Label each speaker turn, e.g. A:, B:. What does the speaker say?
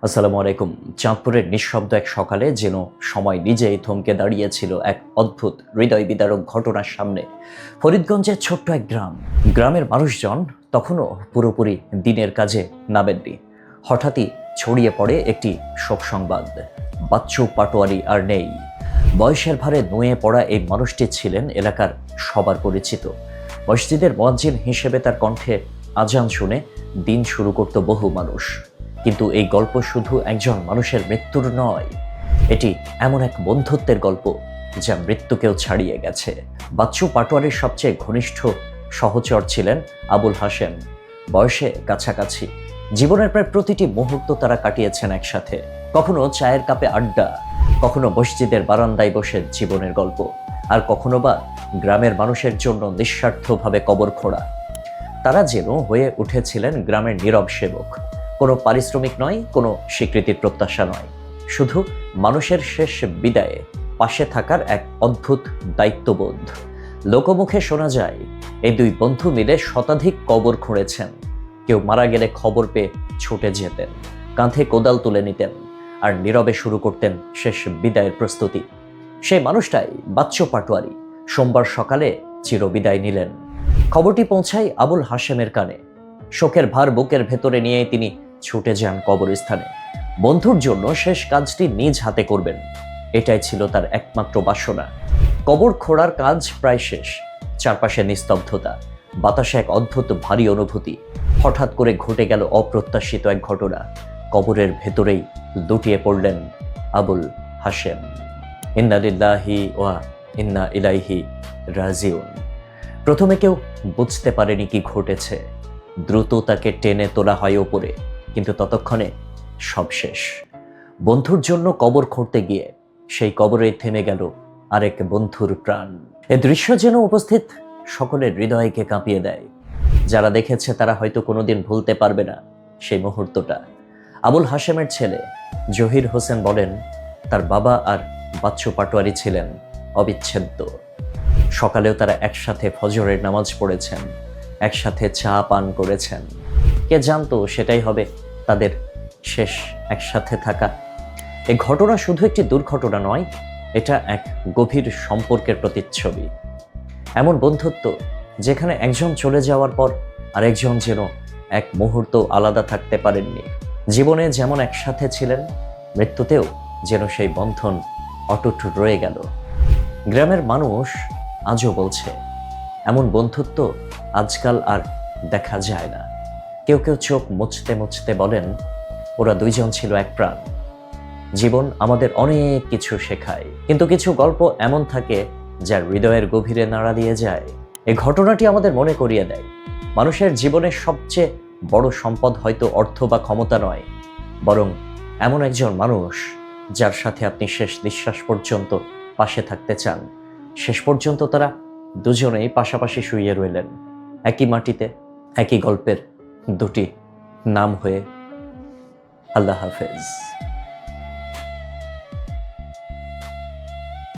A: আসসালামু আলাইকুম। চাঁদপুরের নিঃশব্দ এক সকালে যেন সময় নিজেই থমকে দাঁড়িয়েছিল এক অদ্ভুত হৃদয় বিদারক ঘটনার সামনে। ফরিদগঞ্জের ছোট্ট এক গ্রামের মানুষজন তখনও পুরোপুরি দিনের কাজে নামেননি। হঠাৎই ছড়িয়ে পড়ে একটি শোক সংবাদ। বাচ্চু পাটোয়ারি আর নেই। বয়সের ভারে নুয়ে পড়া এই মানুষটি ছিলেন এলাকার সবার পরিচিত। মসজিদের মুয়াজ্জিন হিসেবে তার কণ্ঠে আজান শুনে দিন শুরু করত বহু মানুষ। কিন্তু এই গল্প শুধু একজন মানুষের মৃত্যুর নয়, এটি এমন এক বন্ধুত্বের গল্প যা মৃত্যুকেও ছাড়িয়ে গেছে। বাচ্চু পাটোয়ারির সবচেয়ে ঘনিষ্ঠ সহচর ছিলেন আবুল হাশেম। বয়সে কাছাকাছি, জীবনের প্রায় প্রতিটি মুহূর্ত তারা কাটিয়েছেন একসাথে। কখনো চায়ের কাপে আড্ডা, কখনো মসজিদের বারান্দায় বসে জীবনের গল্প, আর কখনো বা গ্রামের মানুষের জন্য নিঃস্বার্থভাবে কবর খোঁড়া। তারা যেন হয়ে উঠেছিলেন গ্রামের নীরব সেবক। কোনো পারিশ্রমিক নয়, কোনো স্বীকৃতির প্রত্যাশা নয়, শুধু মানুষের শেষ বিদায়ে পাশে থাকার এক অদ্ভুত দায়িত্ববোধ। লোকমুখে শোনা যায় এই দুই বন্ধু মিলে শতাধিক কবর খুঁড়েছেন। কেউ মারা গেলে খবর পেয়ে ছুটে যেতেন, কাঁধে কোদাল তুলে নিতেন, আর নীরবে শুরু করতেন শেষ বিদায়ের প্রস্তুতি। সেই মানুষটাই বাচ্চু পাটোয়ারি সোমবার সকালে চিরবিদায় নিলেন। খবরটি পৌঁছায় আবুল হাশেমের কানে। শোকের ভার বুকের ভেতরে নিয়ে তিনি ছুটে যান কবরস্থানে। বন্ধুর জন্য শেষ কাজটি নিজ হাতে করবেন, এটাই ছিল তার একমাত্র বাসনা। কবর খোঁড়ার কাজ প্রায় শেষ। চারপাশে নিস্তব্ধতা, বাতাসে এক অদ্ভুত ভারী অনুভূতি। হঠাৎ করে ঘটে গেল অপ্রত্যাশিত এক ঘটনা। কবরের ভেতরেই লুটিয়ে পড়লেন আবুল হাশেম। ইন্না লিল্লাহি ওয়া ইন্না ইলাইহি রাজিউন। প্রথমে কেউ বুঝতে পারেনি কি ঘটেছে। দ্রুত তাকে টেনে তোলা হয় ওপরে, কিন্তু ততক্ষণে সব শেষ। বন্ধুর জন্য কবর খুঁড়তে গিয়ে সেই কবরেই থেমে গেল আরেক বন্ধুর প্রাণ। এ দৃশ্য যেন উপস্থিত সকলের হৃদয়কে কাঁপিয়ে দেয়। যারা দেখেছে তারা হয়তো কোনোদিন ভুলতে পারবে না সেই মুহূর্তটা। আবুল হাশেমের ছেলে জহির হোসেন বলেন, তার বাবা আর বাচ্চু পাটোয়ারি ছিলেন অবিচ্ছেদ্য। সকালেও তারা একসাথে ফজরের নামাজ পড়েছেন, একসাথে চা পান করেছেন। কে জানতো সেটাই হবে তাদের শেষ একসাথে থাকা। এই ঘটনা শুধু একটি দুর্ঘটনা নয়, এটা এক গভীর সম্পর্কের প্রতিচ্ছবি। এমন বন্ধুত্ব যেখানে একজন চলে যাওয়ার পর আরেকজন যেন এক মুহূর্ত আলাদা থাকতে পারেননি। জীবনে যেমন একসাথে ছিলেন, মৃত্যুতেও যেন সেই বন্ধন অটুট রয়ে গেল। গ্রামের মানুষ আজও বলছে, এমন বন্ধুত্ব আজকাল আর দেখা যায় না। কেউ কেউ চোখ মুছতে মুছতে বলেন, ওরা দুইজন ছিল এক প্রাণ। জীবন আমাদের অনেক কিছু শেখায়, কিন্তু কিছু গল্প এমন থাকে যা হৃদয়ের গভীরে নাড়া দিয়ে যায়। এই ঘটনাটি আমাদের মনে করিয়ে দেয়, মানুষের জীবনের সবচেয়ে বড় সম্পদ হয়তো অর্থ বা ক্ষমতা নয়, বরং এমন একজন মানুষ যার সাথে আপনি শেষ নিঃশ্বাস পর্যন্ত পাশে থাকতে চান। শেষ পর্যন্ত তারা দুজনেই পাশাপাশি শুয়ে রইলেন, একই মাটিতে, একই গল্পের দুটি নাম হয়ে। আল্লাহ হাফেজ।